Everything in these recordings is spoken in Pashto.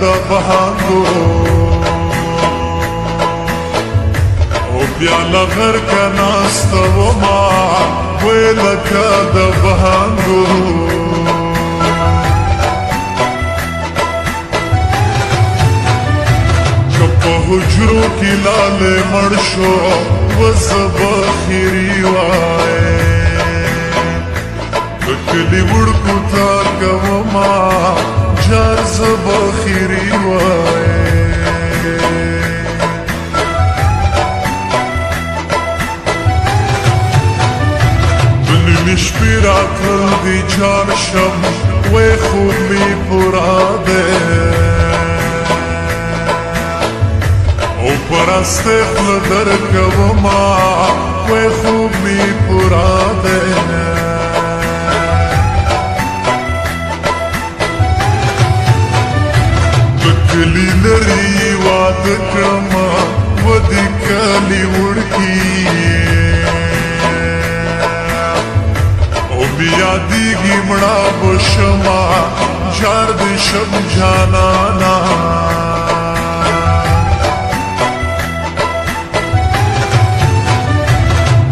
د بهانګو او بیا لغر کا ناسته وما وی لکه د بهانګو که په حجرو کې لاله مړ شو وزه به خیري وای کلی وړکو تا کوما جار زبا خیری وای بلنی شپی راتل دی جار شم وی خوب می پورا ده او پرست خل در کوما وی خوب می پورا ده کلی لري واده کړما ودی کلی وړکی او بیا دیږي مړه بشما جار دې شم جانانا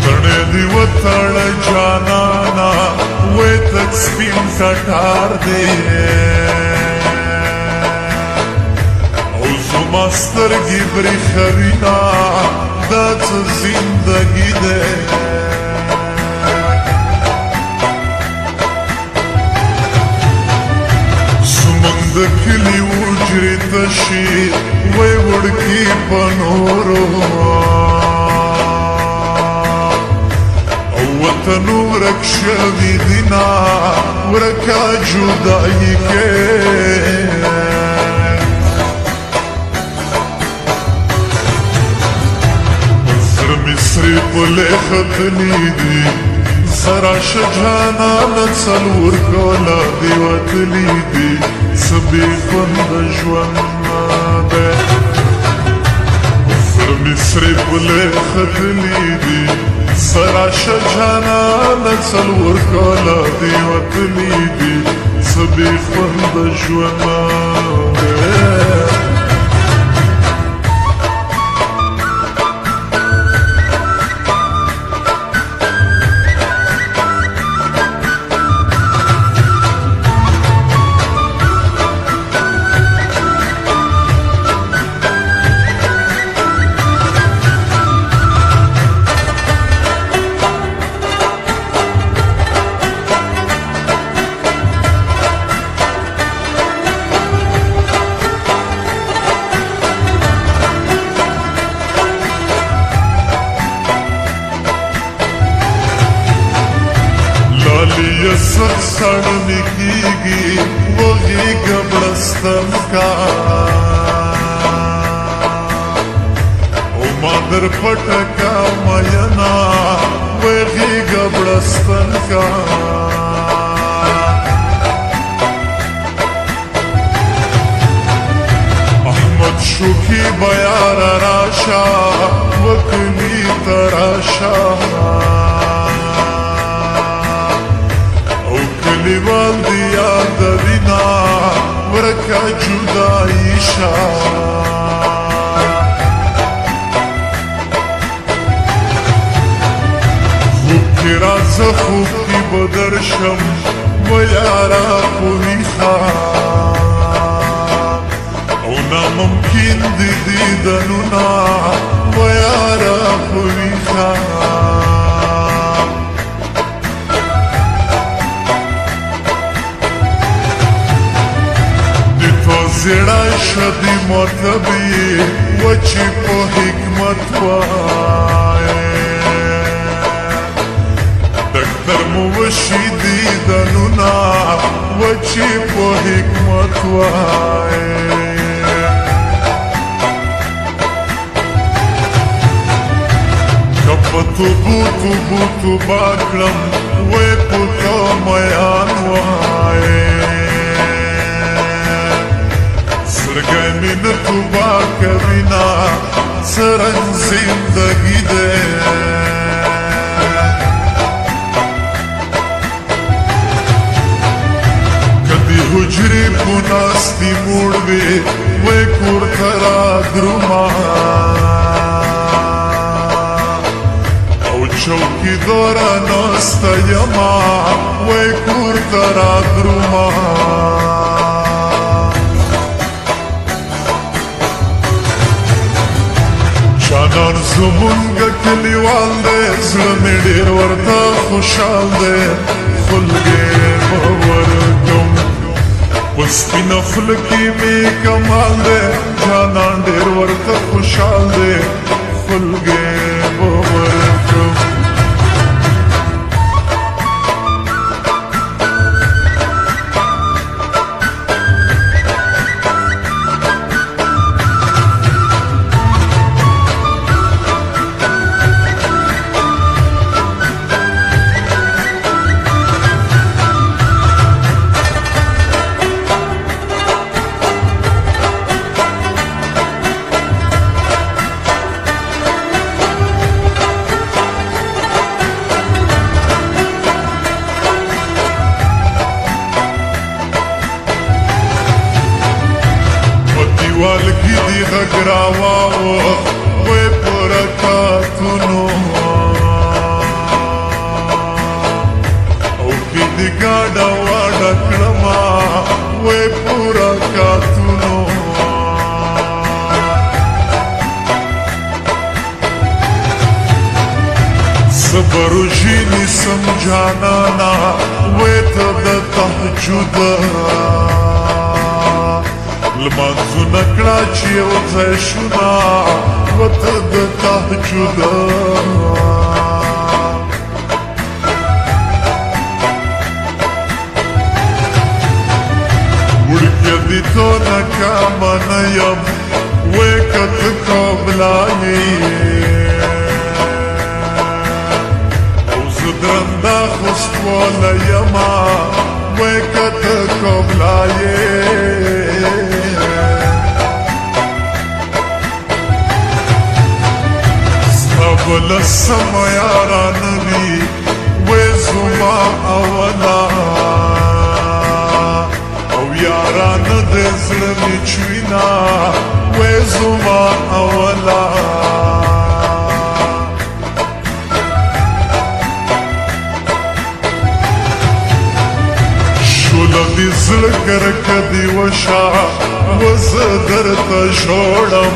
تړې دی وتړ جانانا وې تک سپین کټار دې مسترگی بریخوینا دا چه زندگی ده سمند کلی وجری تشی وی وڑکی پنورو او وطنو ورک شوی دینا ورکا جدائی که مصری پلے ختنی دی سراش جانا نڅلور کولا دی وتلی دی سبی خوند ژوند ده مصری پلے ختنی دی سراش جانا نڅلور کولا دی وتلی دی سبی خوند ژوند ده سخ سړنی کیږي وږي ګبړستن کا او مادر پټکا مینا وږي ګبړستن کا احمد شوکی بیار راشا وکلی تراشا لیوال دیا دوینا ورکا جدائی شا خوب کی راز خوب کی بدرشم و یارا پوی خواه او ناممکن دی دیدنونا و یارا پوی خواه زیڑا شدی مرتبی وچی پو حکمت وائے دکتر موشی دیدنونا وچی پو حکمت وائے کپ توبو باکرم وی پوتا میان وائے سرگای من توبا کبینا سرنگ زندگی ده کدی حجری پوناستی موڑ شوي وې کور ته رادروما او چوکیداره ناسته یما وې کور ته رادروما جانان زمونږ کلیوال دی زړه مې ډېر ورته خوشحال دی خلګې به ورکم په سپینه خوله کې مې کمال دی جانان ډېر ورته خوشحال دی خلګې به ورکم والګي دی غږ راواوښت وې په رکعتونو او کې دې ګاډه واډه کړمه وې په رکعتونو صبر وژینې سم جانانا وې ته د تهجد لمانځونه کړه چې یو ځای شونا وته د تهجد وړکیه دې تو ناکامه نه یم وې که ته قابله یې او زه درنده خوستواله یمه وې که ته قابله یې بله سمه یارانه وي وې زما اوله او یارانه د زړه مې چوینه وې زما اوله شوله دې زړه کرکه دې وشه و زه درته ژاړم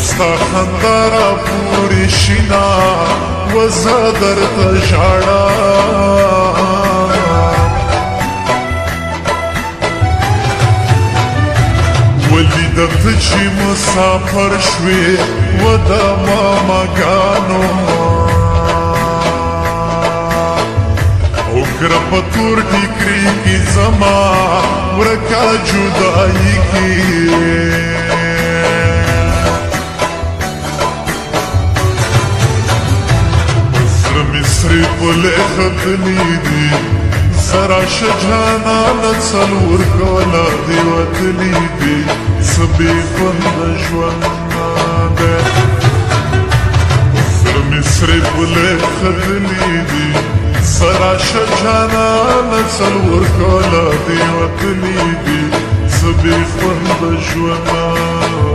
ستا خندا را پورې شینه و زه درته ژاړم ولیده ته چې مسافر شوې و د ماماګانو او کره په تور ټیکري کې زما ورکه جدایي کې سری پلې ختلی دی سراشه جانانه څلور کاله دې وتلی دی څه بې خونده ژوند دی زړه مې سری پلې ختلی دی سراشه جانانه څلور کاله دې وتلی دی څه بې خونده ژوند